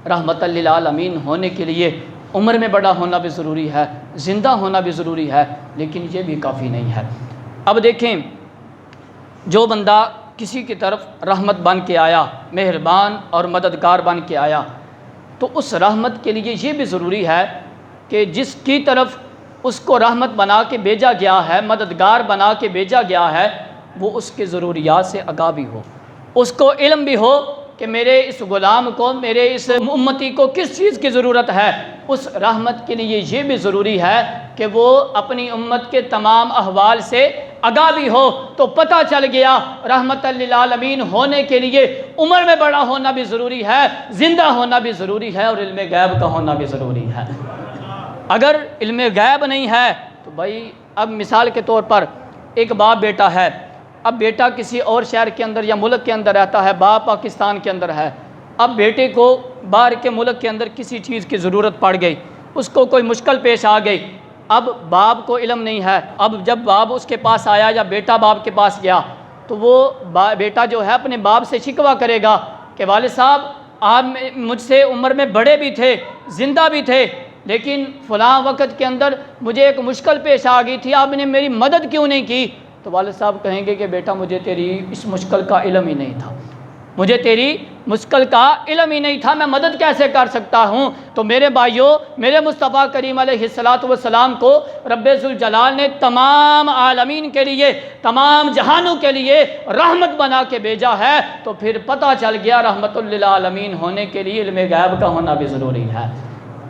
رحمت للعالمین ہونے کے لیے عمر میں بڑا ہونا بھی ضروری ہے، زندہ ہونا بھی ضروری ہے، لیکن یہ بھی کافی نہیں ہے۔ اب دیکھیں، جو بندہ کسی کی طرف رحمت بن کے آیا، مہربان اور مددگار بن کے آیا، تو اس رحمت کے لیے یہ بھی ضروری ہے کہ جس کی طرف اس کو رحمت بنا کے بھیجا گیا ہے، مددگار بنا کے بھیجا گیا ہے، وہ اس کے ضروریات سے آگاہ بھی ہو، اس کو علم بھی ہو کہ میرے اس غلام کو، میرے اس امتی کو کس چیز کی ضرورت ہے۔ اس رحمت کے لیے یہ بھی ضروری ہے کہ وہ اپنی امت کے تمام احوال سے آگاہ بھی ہو۔ تو پتہ چل گیا رحمت للعالمین ہونے کے لیے عمر میں بڑا ہونا بھی ضروری ہے، زندہ ہونا بھی ضروری ہے، اور علم غیب کا ہونا بھی ضروری ہے۔ اگر علم غیب نہیں ہے تو بھائی، اب مثال کے طور پر ایک باپ بیٹا ہے، اب بیٹا کسی اور شہر کے اندر یا ملک کے اندر رہتا ہے، باپ پاکستان کے اندر ہے، اب بیٹے کو باہر کے ملک کے اندر کسی چیز کی ضرورت پڑ گئی، اس کو کوئی مشکل پیش آ گئی، اب باپ کو علم نہیں ہے، اب جب باپ اس کے پاس آیا یا بیٹا باپ کے پاس گیا تو وہ بیٹا جو ہے اپنے باپ سے شکوہ کرے گا کہ والد صاحب، آپ مجھ سے عمر میں بڑے بھی تھے، زندہ بھی تھے، لیکن فلاں وقت کے اندر مجھے ایک مشکل پیش آ گئی تھی، آپ نے میری مدد کیوں نہیں کی؟ تو والد صاحب کہیں گے کہ بیٹا، مجھے تیری اس مشکل کا علم ہی نہیں تھا، مجھے تیری مشکل کا علم ہی نہیں تھا، میں مدد کیسے کر سکتا ہوں؟ تو میرے بھائیوں، میرے مصطفیٰ کریم علیہ السلام کو رب ذوالجلال نے تمام عالمین کے لیے، تمام جہانوں کے لیے رحمت بنا کے بھیجا ہے، تو پھر پتہ چل گیا رحمت للعالمین ہونے کے لیے علم غیب کا ہونا بھی ضروری ہے۔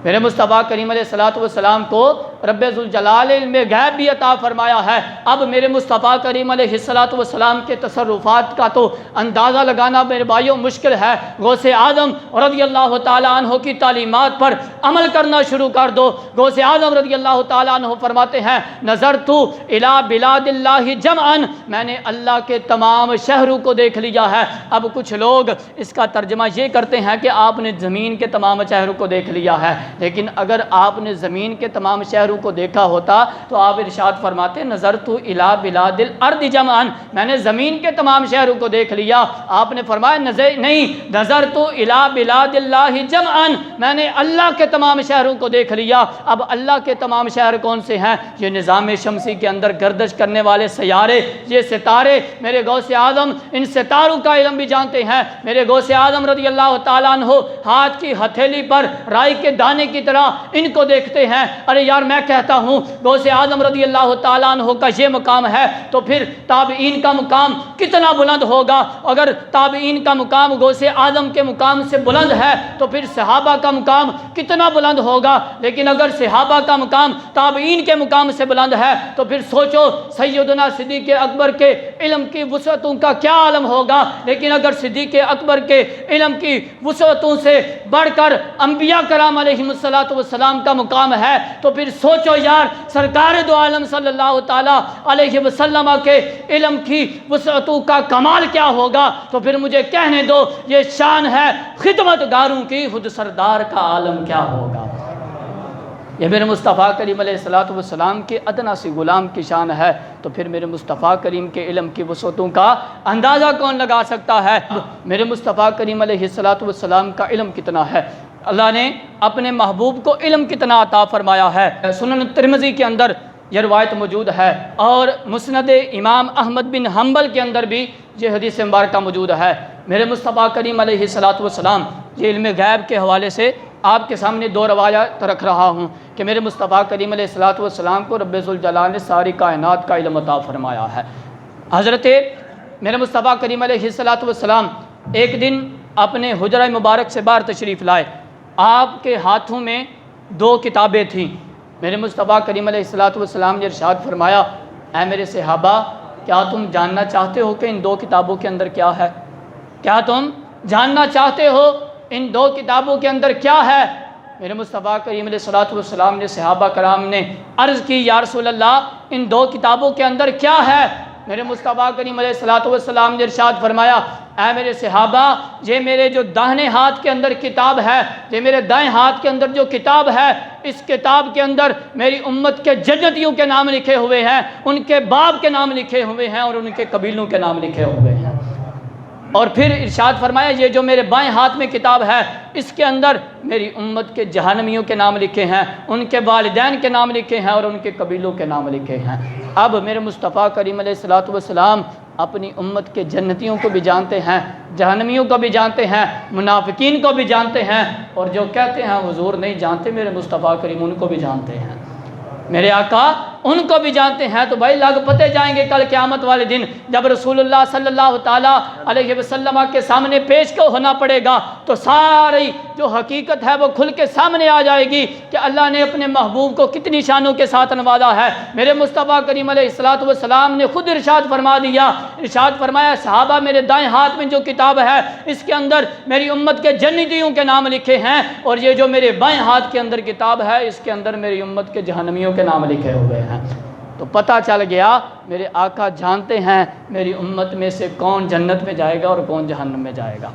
میرے مصطفیٰ کریم علیہ السلام کو رب ذوالجلال علم غیب بھی عطا فرمایا ہے۔ اب میرے مصطفیٰ کریم علیہ السلام کے تصرفات کا تو اندازہ لگانا میرے بھائیوں مشکل ہے۔ غوث اعظم رضی اللہ تعالیٰ عنہ کی تعلیمات پر عمل کرنا شروع کر دو۔ غوث اعظم رضی اللہ تعالیٰ عنہ فرماتے ہیں، نظرت الی بلاد اللہ جمعا، میں نے اللہ کے تمام شہروں کو دیکھ لیا ہے۔ اب کچھ لوگ اس کا ترجمہ یہ کرتے ہیں کہ آپ نے زمین کے تمام شہروں کو دیکھ لیا ہے، لیکن اگر آپ نے زمین کے تمام شہروں کو دیکھا ہوتا تو آپ ارشاد فرماتے، نظرت الی بلاد الارض جمعا، میں نے زمین کے تمام شہروں کو دیکھ لیا۔ آپ نے فرمایا نہیں، نظرت الی بلاد اللہ جمعا، میں نے اللہ کے تمام شہروں کو دیکھ لیا۔ اب اللہ کے تمام شہر کون سے ہیں؟ یہ نظام شمسی کے اندر گردش کرنے والے سیارے، یہ ستارے۔ میرے غوث اعظم ان ستاروں کا علم بھی جانتے ہیں۔ میرے غوث اعظم رضی اللہ تعالیٰ عنہ ہاتھ کی ہتھیلی پر رائی کے دانے کی طرح ان کو دیکھتے ہیں۔ ارے یار، میں کہتا ہوں غوث اعظم رضی اللہ تعالیٰ عنہ کا یہ مقام ہے تو پھر تابعین کا مقام کتنا بلند ہوگا؟ اگر تابعین کا مقام غوث اعظم کے مقام سے بلند ہے تو پھر صحابہ کا مقام کتنا بلند ہوگا؟ لیکن اگر صحابہ کا مقام تابعین کے مقام سے بلند ہے تو پھر سوچو سیدنا صدیق اکبر کے علم کی وسعتوں کا کیا عالم ہوگا۔ لیکن اگر صدیق اکبر کے علم کی وسعتوں سے بڑھ کر انبیاء کرام علیہ السلام کا مقام ہے تو پھر سوچو یار، سرکار دو عالم صلی اللہ تعالیٰ علیہ وسلم کے علم کی وسعتوں کا کمال کیا ہوگا؟ تو پھر مجھے کہنے دو، یہ شان ہے خدمت گاروں کی، خود سردار کا عالم کیا ہوگا؟ یہ میرے مصطفیٰ کریم علیہ السلام کے ادنا سی غلام کی شان ہے، تو پھر میرے مصطفیٰ کریم کے علم کی وسعتوں کا اندازہ کون لگا سکتا ہے؟ میرے مصطفیٰ کریم علیہ السلام کا علم کتنا ہے، اللہ نے اپنے محبوب کو علم کتنا عطا فرمایا ہے۔ سنن ترمذی کے اندر یہ روایت موجود ہے، اور مسند امام احمد بن حنبل کے اندر بھی یہ حدیث مبارکہ موجود ہے۔ میرے مصطفیٰ کریم علیہ السلام، یہ علم غیب کے حوالے سے آپ کے سامنے دو روایات رکھ رہا ہوں کہ میرے مصطفیٰ کریم علیہ السلام کو رب ذوالجلال نے ساری کائنات کا علم عطا فرمایا ہے۔ حضرت میرے مصطفیٰ کریم علیہ السلام ایک دن اپنے حجرہ مبارک سے باہر تشریف لائے، آپ کے ہاتھوں میں دو کتابیں تھیں۔ میرے مصطفیٰ کریم علیہ السلام نے ارشاد فرمایا، اے میرے صحابہ، کیا تم جاننا چاہتے ہو کہ ان دو کتابوں کے اندر کیا ہے؟ کیا تم جاننا چاہتے ہو ان دو کتابوں کے اندر کیا ہے؟ میرے مصطفیٰ کریم علیہ السلام نے، صحابہ کرام نے عرض کی، یا رسول اللہ، ان دو کتابوں کے اندر کیا ہے؟ میرے مصطفیٰ کریم علیہ السلام نے ارشاد فرمایا، اے میرے صحابہ، یہ میرے جو داہنے ہاتھ کے اندر کتاب ہے، یہ میرے دائیں ہاتھ کے اندر جو کتاب ہے، اس کتاب کے اندر میری امت کے جدتیوں کے نام لکھے ہوئے ہیں، ان کے باپ کے نام لکھے ہوئے ہیں، اور ان کے قبیلوں کے نام لکھے ہوئے ہیں۔ اور پھر ارشاد فرمایا یہ جو میرے بائیں ہاتھ میں کتاب ہے اس کے اندر میری امت کے جہنمیوں کے نام لکھے ہیں، ان کے والدین کے نام لکھے ہیں اور ان کے قبیلوں کے نام لکھے ہیں۔ اب میرے مصطفیٰ کریم علیہ الصلوۃ والسلام اپنی امت کے جنتیوں کو بھی جانتے ہیں، جہنمیوں کو بھی جانتے ہیں، منافقین کو بھی جانتے ہیں، اور جو کہتے ہیں حضور نہیں جانتے میرے مصطفیٰ کریم ان کو بھی جانتے ہیں، میرے آقا ان کو بھی جانتے ہیں۔ تو بھائی لگ پتے جائیں گے کل قیامت والے دن جب رسول اللہ صلی اللہ تعالیٰ علیہ وسلم کے سامنے پیش کو ہونا پڑے گا تو ساری جو حقیقت ہے وہ کھل کے سامنے آ جائے گی کہ اللہ نے اپنے محبوب کو کتنی شانوں کے ساتھ نوازا ہے۔ میرے مصطفیٰ کریم علیہ الصلوۃ والسلام نے خود ارشاد فرما دیا، ارشاد فرمایا صحابہ میرے دائیں ہاتھ میں جو کتاب ہے اس کے اندر میری امت کے جنتیوں کے نام لکھے ہیں، اور یہ جو میرے بائیں ہاتھ کے اندر کتاب ہے اس کے اندر میری امت کے جہنمیوں کے نام لکھے ہوئے ہیں۔ تو پتہ چل گیا میرے آقا جانتے ہیں میری امت میں سے کون جنت میں جائے گا اور کون جہنم میں جائے گا۔